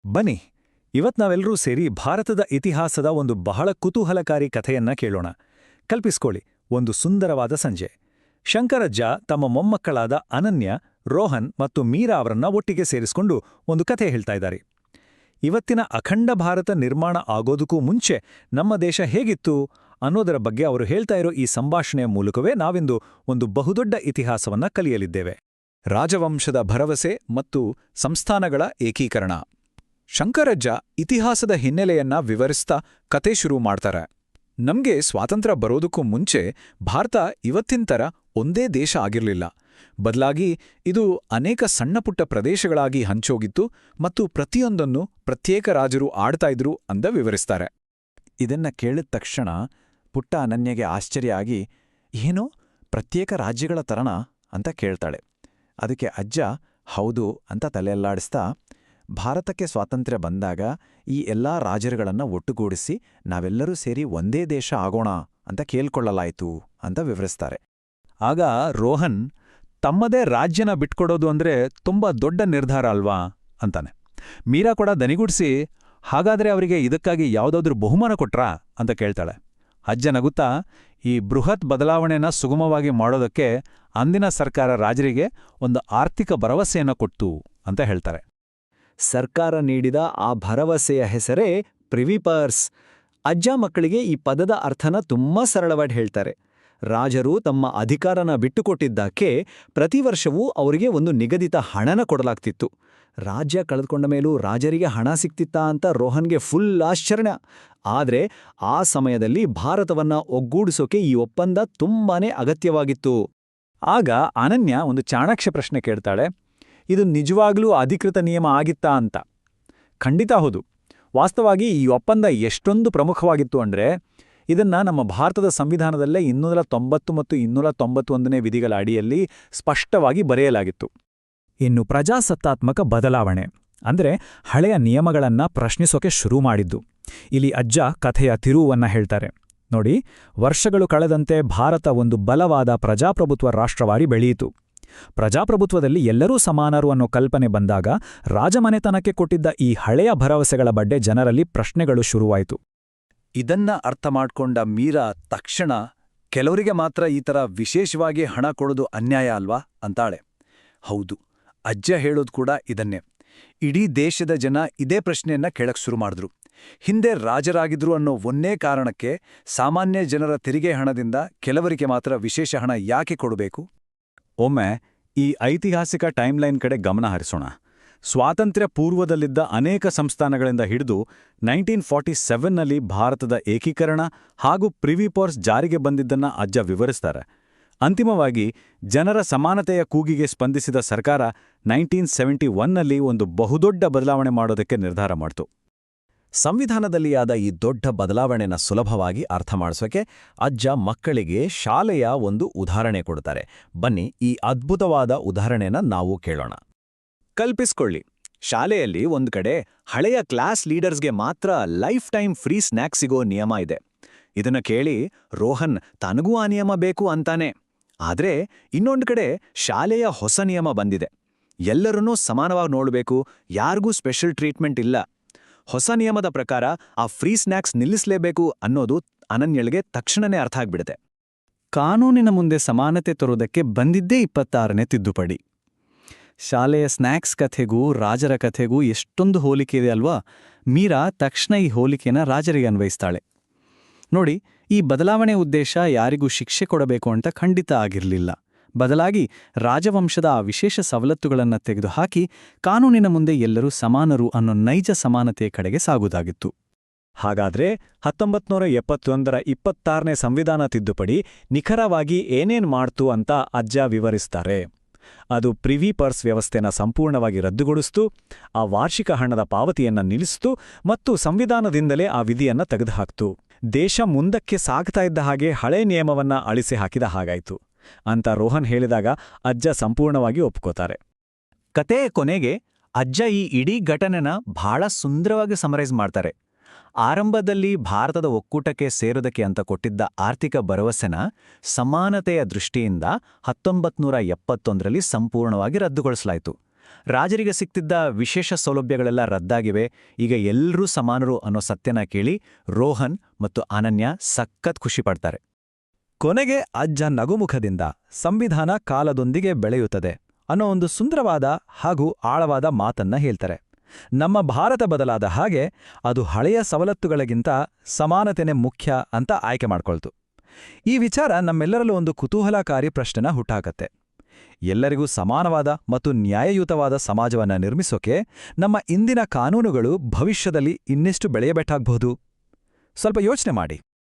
ಬನ್ನಿ ಇವತ್ ನಾವೆಲ್ಲರೂ ಸೇರಿ ಭಾರತದ ಇತಿಹಾಸದ ಒಂದು ಬಹಳ ಕುತೂಹಲಕಾರಿ ಕಥೆಯನ್ನ ಕೇಳೋಣ. ಕಲ್ಪಿಸ್ಕೊಳ್ಳಿ, ಒಂದು ಸುಂದರವಾದ ಸಂಜೆ. ಶಂಕರಜ್ಜ ತಮ್ಮ ಮೊಮ್ಮಕ್ಕಳಾದ ಅನನ್ಯ, ರೋಹನ್ ಮತ್ತು ಮೀರಾ ಅವರನ್ನ ಒಟ್ಟಿಗೆ ಸೇರಿಸಿಕೊಂಡು ಒಂದು ಕಥೆ ಹೇಳ್ತಾ ಇದ್ದಾರೆ. ಇವತ್ತಿನ ಅಖಂಡ ಭಾರತ ನಿರ್ಮಾಣ ಆಗೋದಕ್ಕೂ ಮುಂಚೆ ನಮ್ಮ ದೇಶ ಹೇಗಿತ್ತು ಅನ್ನೋದರ ಬಗ್ಗೆ ಅವರು ಹೇಳ್ತಾ ಇರೋ ಈ ಸಂಭಾಷಣೆಯ ಮೂಲಕವೇ ನಾವಿಂದು ಒಂದು ಬಹುದೊಡ್ಡ ಇತಿಹಾಸವನ್ನ ಕಲಿಯಲಿದ್ದೇವೆ. ರಾಜವಂಶದ ಭರವಸೆ ಮತ್ತು ಸಂಸ್ಥಾನಗಳ ಏಕೀಕರಣ. ಶಂಕರಜ್ಜ ಇತಿಹಾಸದ ಹಿನ್ನೆಲೆಯನ್ನ ವಿವರಿಸ್ತಾ ಕತೆ ಶುರು ಮಾಡ್ತಾರೆ. ನಮ್ಗೆ ಸ್ವಾತಂತ್ರ್ಯ ಬರೋದಕ್ಕೂ ಮುಂಚೆ ಭಾರತ ಇವತ್ತಿನ ಥರ ಒಂದೇ ದೇಶ ಆಗಿರಲಿಲ್ಲ. ಬದಲಾಗಿ ಇದು ಅನೇಕ ಸಣ್ಣಪುಟ್ಟ ಪ್ರದೇಶಗಳಾಗಿ ಹಂಚೋಗಿತ್ತು ಮತ್ತು ಪ್ರತಿಯೊಂದನ್ನು ಪ್ರತ್ಯೇಕ ರಾಜರು ಆಡ್ತಾ ಇದ್ರು ಅಂತ ವಿವರಿಸ್ತಾರೆ. ಇದನ್ನ ಕೇಳಿದ ತಕ್ಷಣ ಪುಟ್ಟ ಅನನ್ಯಗೆ ಆಶ್ಚರ್ಯ ಆಗಿ, ಏನೋ ಪ್ರತ್ಯೇಕ ರಾಜ್ಯಗಳ ತರಣ ಅಂತ ಕೇಳ್ತಾಳೆ. ಅದಕ್ಕೆ ಅಜ್ಜ ಹೌದು ಅಂತ ತಲೆಯಲ್ಲಾಡಿಸ್ತಾ, ಭಾರತಕ್ಕೆ ಸ್ವಾತಂತ್ರ್ಯ ಬಂದಾಗ ಈ ಎಲ್ಲಾ ರಾಜರುಗಳನ್ನ ಒಟ್ಟುಗೂಡಿಸಿ ನಾವೆಲ್ಲರೂ ಸೇರಿ ಒಂದೇ ದೇಶ ಆಗೋಣ ಅಂತ ಕೇಳ್ಕೊಳ್ಳಲಾಯಿತು ಅಂತ ವಿವರಿಸ್ತಾರೆ. ಆಗ ರೋಹನ್ ತಮ್ಮದೇ ರಾಜ್ಯನ ಬಿಟ್ಕೊಡೋದು ಅಂದ್ರೆ ತುಂಬಾ ದೊಡ್ಡ ನಿರ್ಧಾರ ಅಲ್ವಾ ಅಂತಾನೆ. ಮೀರಾ ಕೂಡ ದನಿಗೂಡಿಸಿ, ಹಾಗಾದ್ರೆ ಅವರಿಗೆ ಇದಕ್ಕಾಗಿ ಯಾವುದಾದ್ರೂ ಬಹುಮಾನ ಕೊಟ್ರಾ ಅಂತ ಕೇಳ್ತಾಳೆ. ಅಜ್ಜ ನಗುತ್ತಾ, ಈ ಬೃಹತ್ ಬದಲಾವಣೆನ ಸುಗಮವಾಗಿ ಮಾಡೋದಕ್ಕೆ ಅಂದಿನ ಸರ್ಕಾರ ರಾಜರಿಗೆ ಒಂದು ಆರ್ಥಿಕ ಭರವಸೆಯನ್ನು ಕೊಟ್ಟು ಅಂತ ಹೇಳ್ತಾರೆ. ಸರ್ಕಾರ ನೀಡಿದ ಆ ಭರವಸೆಯ ಹೆಸರೇ ಪ್ರಿವಿಪರ್ಸ್. ಅಜ್ಜ ಮಕ್ಕಳಿಗೆ ಈ ಪದದ ಅರ್ಥನ ತುಂಬಾ ಸರಳವಾಗಿ ಹೇಳ್ತಾರೆ. ರಾಜರು ತಮ್ಮ ಅಧಿಕಾರನ ಬಿಟ್ಟುಕೊಟ್ಟಿದ್ದಕ್ಕೆ ಪ್ರತಿ ವರ್ಷವೂ ಅವರಿಗೆ ಒಂದು ನಿಗದಿತ ಹಣನ ಕೊಡಲಾಗ್ತಿತ್ತು. ರಾಜ್ಯ ಕಳೆದುಕೊಂಡ ಮೇಲೂ ರಾಜರಿಗೆ ಹಣ ಸಿಕ್ತಿತ್ತಾ ಅಂತ ರೋಹನ್ಗೆ ಫುಲ್ ಆಶ್ಚರ್ಯ. ಆದ್ರೆ ಆ ಸಮಯದಲ್ಲಿ ಭಾರತವನ್ನ ಒಗ್ಗೂಡಿಸೋಕೆ ಈ ಒಪ್ಪಂದ ತುಂಬಾನೇ ಅಗತ್ಯವಾಗಿತ್ತು. ಆಗ ಅನನ್ಯ ಒಂದು ಚಾಣಾಕ್ಷ ಪ್ರಶ್ನೆ ಕೇಳ್ತಾಳೆ, ಇದು ನಿಜವಾಗ್ಲೂ ಅಧಿಕೃತ ನಿಯಮ ಆಗಿತ್ತಾ ಅಂತ. ಖಂಡಿತ ಹೌದು. ವಾಸ್ತವವಾಗಿ ಈ ಒಪ್ಪಂದ ಎಷ್ಟೊಂದು ಪ್ರಮುಖವಾಗಿತ್ತು ಅಂದ್ರೆ, ಇದನ್ನ ನಮ್ಮ ಭಾರತದ ಸಂವಿಧಾನದಲ್ಲೇ 290 ಮತ್ತು 291ನೇ ವಿಧಿಗಳ ಅಡಿಯಲ್ಲಿ ಸ್ಪಷ್ಟವಾಗಿ ಬರೆಯಲಾಗಿತ್ತು. ಇನ್ನು ಪ್ರಜಾಸತ್ತಾತ್ಮಕ ಬದಲಾವಣೆ ಅಂದ್ರೆ ಹಳೆಯ ನಿಯಮಗಳನ್ನ ಪ್ರಶ್ನಿಸೋಕೆ ಶುರು ಮಾಡಿದ್ದು. ಇಲ್ಲಿ ಅಜ್ಜ ಕಥೆಯ ತಿರುವನ್ನ ಹೇಳ್ತಾರೆ. ನೋಡಿ, ವರ್ಷಗಳು ಕಳೆದಂತೆ ಭಾರತ ಒಂದು ಬಲವಾದ ಪ್ರಜಾಪ್ರಭುತ್ವ ರಾಷ್ಟ್ರವಾಗಿ ಬೆಳೆಯಿತು. ಪ್ರಜಾಪ್ರಭುತ್ವದಲ್ಲಿ ಎಲ್ಲರೂ ಸಮಾನರು ಅನ್ನೋ ಕಲ್ಪನೆ ಬಂದಾಗ ರಾಜಮನೆತನಕ್ಕೆ ಕೊಟ್ಟಿದ್ದ ಈ ಹಳೆಯ ಭರವಸೆಗಳ ಬಗ್ಗೆ ಜನರಲ್ಲಿ ಪ್ರಶ್ನೆಗಳು ಶುರುವಾಯಿತು. ಇದನ್ನ ಅರ್ಥ ಮಾಡ್ಕೊಂಡ ಮೀರಾ ತಕ್ಷಣ, ಕೆಲವರಿಗೆ ಮಾತ್ರ ಈ ಥರ ವಿಶೇಷವಾಗಿ ಹಣ ಕೊಡೋದು ಅನ್ಯಾಯ ಅಲ್ವಾ ಅಂತಾಳೆ. ಹೌದು, ಅಜ್ಜ ಹೇಳೋದು ಕೂಡ ಇದನ್ನೇ. ಇಡೀ ದೇಶದ ಜನ ಇದೇ ಪ್ರಶ್ನೆಯನ್ನ ಕೇಳಕ್ ಶುರು ಮಾಡಿದ್ರು. ಹಿಂದೆ ರಾಜರಾಗಿದ್ರು ಅನ್ನೋ ಒಂದೇ ಕಾರಣಕ್ಕೆ ಸಾಮಾನ್ಯ ಜನರ ತೆರಿಗೆ ಹಣದಿಂದ ಕೆಲವರಿಗೆ ಮಾತ್ರ ವಿಶೇಷ ಹಣ ಯಾಕೆ ಕೊಡಬೇಕು? ಒಮ್ಮೆ ಈ ಐತಿಹಾಸಿಕ ಟೈಮ್ಲೈನ್ ಕಡೆ ಗಮನ ಹರಿಸೋಣ. ಸ್ವಾತಂತ್ರ್ಯ ಪೂರ್ವದಲ್ಲಿದ್ದ ಅನೇಕ ಸಂಸ್ಥಾನಗಳಿಂದ ಹಿಡಿದು 1947ನಲ್ಲಿ ಭಾರತದ ಏಕೀಕರಣ ಹಾಗೂ ಪ್ರಿವಿಪರ್ಸ್ ಜಾರಿಗೆ ಬಂದಿದ್ದನ್ನ ಅಜ್ಜ ವಿವರಿಸ್ತಾರೆ. ಅಂತಿಮವಾಗಿ ಜನರ ಸಮಾನತೆಯ ಕೂಗಿಗೆ ಸ್ಪಂದಿಸಿದ ಸರ್ಕಾರ 1971ನಲ್ಲಿ ಒಂದು ಬಹುದೊಡ್ಡ ಬದಲಾವಣೆ ಮಾಡೋದಕ್ಕೆ ನಿರ್ಧಾರ ಮಾಡಿತು. ಸಂವಿಧಾನದಲ್ಲಿ ಆದ ಈ ದೊಡ್ಡ ಬದಲಾವಣೆನ ಸುಲಭವಾಗಿ ಅರ್ಥ ಮಾಡಿಸೋಕೆ ಅಜ್ಜ ಮಕ್ಕಳಿಗೆ ಶಾಲೆಯ ಒಂದು ಉದಾಹರಣೆ ಕೊಡ್ತಾರೆ. ಬನ್ನಿ, ಈ ಅದ್ಭುತವಾದ ಉದಾಹರಣೆನ ನಾವು ಕೇಳೋಣ. ಕಲ್ಪಿಸ್ಕೊಳ್ಳಿ, ಶಾಲೆಯಲ್ಲಿ ಒಂದ್ ಕಡೆ ಹಳೆಯ ಕ್ಲಾಸ್ ಲೀಡರ್ಸ್ಗೆ ಮಾತ್ರ ಲೈಫ್ ಟೈಮ್ ಫ್ರೀ ಸ್ನ್ಯಾಕ್ ಸಿಗೋ ನಿಯಮ ಇದೆ. ಇದನ್ನ ಕೇಳಿ ರೋಹನ್ ತನಗೂ ಆ ನಿಯಮ ಬೇಕು ಅಂತಾನೆ. ಆದ್ರೆ ಇನ್ನೊಂದು ಕಡೆ ಶಾಲೆಯ ಹೊಸ ನಿಯಮ ಬಂದಿದೆ. ಎಲ್ಲರನ್ನೂ ಸಮಾನವಾಗಿ ನೋಡಬೇಕು, ಯಾರಿಗೂ ಸ್ಪೆಷಲ್ ಟ್ರೀಟ್ಮೆಂಟ್ ಇಲ್ಲ. ಹೊಸ ನಿಯಮದ ಪ್ರಕಾರ ಆ ಫ್ರೀ ಸ್ನ್ಯಾಕ್ಸ್ ನಿಲ್ಲಿಸಲೇಬೇಕು ಅನ್ನೋದು ಅನನ್ಯಳಿಗೆ ತಕ್ಷಣನೇ ಅರ್ಥ ಆಗ್ಬಿಡುತ್ತೆ. ಕಾನೂನಿನ ಮುಂದೆ ಸಮಾನತೆ ತರೋದಕ್ಕೆ ಬಂದಿದ್ದೇ 26ನೇ ತಿದ್ದುಪಡಿ. ಶಾಲೆಯ ಸ್ನ್ಯಾಕ್ಸ್ ಕಥೆಗೂ ರಾಜರ ಕಥೆಗೂ ಎಷ್ಟೊಂದು ಹೋಲಿಕೆ ಇದೆ ಅಲ್ವಾ? ಮೀರಾ ತಕ್ಷಣ ಈ ಹೋಲಿಕೆನ ರಾಜರಿಗೆ ಅನ್ವಯಿಸ್ತಾಳೆ. ನೋಡಿ, ಈ ಬದಲಾವಣೆ ಉದ್ದೇಶ ಯಾರಿಗೂ ಶಿಕ್ಷೆ ಕೊಡಬೇಕು ಅಂತ ಖಂಡಿತ ಆಗಿರಲಿಲ್ಲ. ಬದಲಾಗಿ ರಾಜವಂಶದ ಆ ವಿಶೇಷ ಸವಲತ್ತುಗಳನ್ನು ತೆಗೆದುಹಾಕಿ ಕಾನೂನಿನ ಮುಂದೆ ಎಲ್ಲರೂ ಸಮಾನರು ಅನ್ನೋ ನೈಜ ಸಮಾನತೆಯ ಕಡೆಗೆ ಸಾಗುವುದಾಗಿತ್ತು. ಹಾಗಾದ್ರೆ 1971ರ 26ನೇ ಸಂವಿಧಾನ ತಿದ್ದುಪಡಿ ನಿಖರವಾಗಿ ಏನೇನ್ ಮಾಡ್ತು ಅಂತ ಅಜ್ಜ ವಿವರಿಸ್ತಾರೆ. ಅದು ಪ್ರಿವಿಪರ್ಸ್ ವ್ಯವಸ್ಥೆನ ಸಂಪೂರ್ಣವಾಗಿ ರದ್ದುಗೊಳಿಸ್ತು, ಆ ವಾರ್ಷಿಕ ಹಣದ ಪಾವತಿಯನ್ನ ನಿಲ್ಲಿಸ್ತು ಮತ್ತು ಸಂವಿಧಾನದಿಂದಲೇ ಆ ವಿಧಿಯನ್ನ ತೆಗೆದುಹಾಕ್ತು. ದೇಶ ಮುಂದಕ್ಕೆ ಸಾಗ್ತಾ ಇದ್ದ ಹಾಗೆ ಹಳೆ ನಿಯಮವನ್ನ ಅಳಿಸಿ ಹಾಕಿದ ಹಾಗಾಯ್ತು ಅಂತ ರೋಹನ್ ಹೇಳಿದಾಗ ಅಜ್ಜ ಸಂಪೂರ್ಣವಾಗಿ ಒಪ್ಕೋತಾರೆ. ಕತೆಯ ಕೊನೆಗೆ ಅಜ್ಜ ಈ ಇಡೀ ಘಟನೆನ ಬಹಳ ಸುಂದರವಾಗಿ ಸಮರೈಸ್ ಮಾಡ್ತಾರೆ. ಆರಂಭದಲ್ಲಿ ಭಾರತದ ಒಕ್ಕೂಟಕ್ಕೆ ಸೇರೋದಕ್ಕೆ ಅಂತ ಕೊಟ್ಟಿದ್ದ ಆರ್ಥಿಕ ಭರವಸೆನ ಸಮಾನತೆಯ ದೃಷ್ಟಿಯಿಂದ 1971ರಲ್ಲಿ ಸಂಪೂರ್ಣವಾಗಿ ರದ್ದುಗೊಳಿಸಲಾಯಿತು. ರಾಜರಿಗೆ ಸಿಗ್ತಿದ್ದ ವಿಶೇಷ ಸೌಲಭ್ಯಗಳೆಲ್ಲ ರದ್ದಾಗಿವೆ, ಈಗ ಎಲ್ರೂ ಸಮಾನರು ಅನ್ನೋ ಸತ್ಯನ ಕೇಳಿ ರೋಹನ್ ಮತ್ತು ಅನನ್ಯ ಸಖತ್ ಖುಷಿ ಪಡ್ತಾರೆ. ಕೊನೆಗೆ ಅಜ್ಜ ನಗುಮುಖದಿಂದ ಸಂವಿಧಾನ ಕಾಲದೊಂದಿಗೆ ಬೆಳೆಯುತ್ತದೆ ಅನ್ನೋ ಒಂದು ಸುಂದರವಾದ ಹಾಗೂ ಆಳವಾದ ಮಾತನ್ನ ಹೇಳ್ತಾರೆ. ನಮ್ಮ ಭಾರತ ಬದಲಾದ ಹಾಗೆ ಅದು ಹಳೆಯ ಸವಲತ್ತುಗಳಿಗಿಂತ ಸಮಾನತೆನೇ ಮುಖ್ಯ ಅಂತ ಆಯ್ಕೆ ಮಾಡ್ಕೊಳ್ತು. ಈ ವಿಚಾರ ನಮ್ಮೆಲ್ಲರಲ್ಲೂ ಒಂದು ಕುತೂಹಲಕಾರಿ ಪ್ರಶ್ನೆನ ಹುಟ್ಟಾಕತ್ತೆ. ಎಲ್ಲರಿಗೂ ಸಮಾನವಾದ ಮತ್ತು ನ್ಯಾಯಯುತವಾದ ಸಮಾಜವನ್ನ ನಿರ್ಮಿಸೋಕೆ ನಮ್ಮ ಇಂದಿನ ಕಾನೂನುಗಳು ಭವಿಷ್ಯದಲ್ಲಿ ಇನ್ನೆಷ್ಟು ಬೆಳೆಯಬೇಕಾಗಬಹುದು? ಸ್ವಲ್ಪ ಯೋಚನೆ ಮಾಡಿ.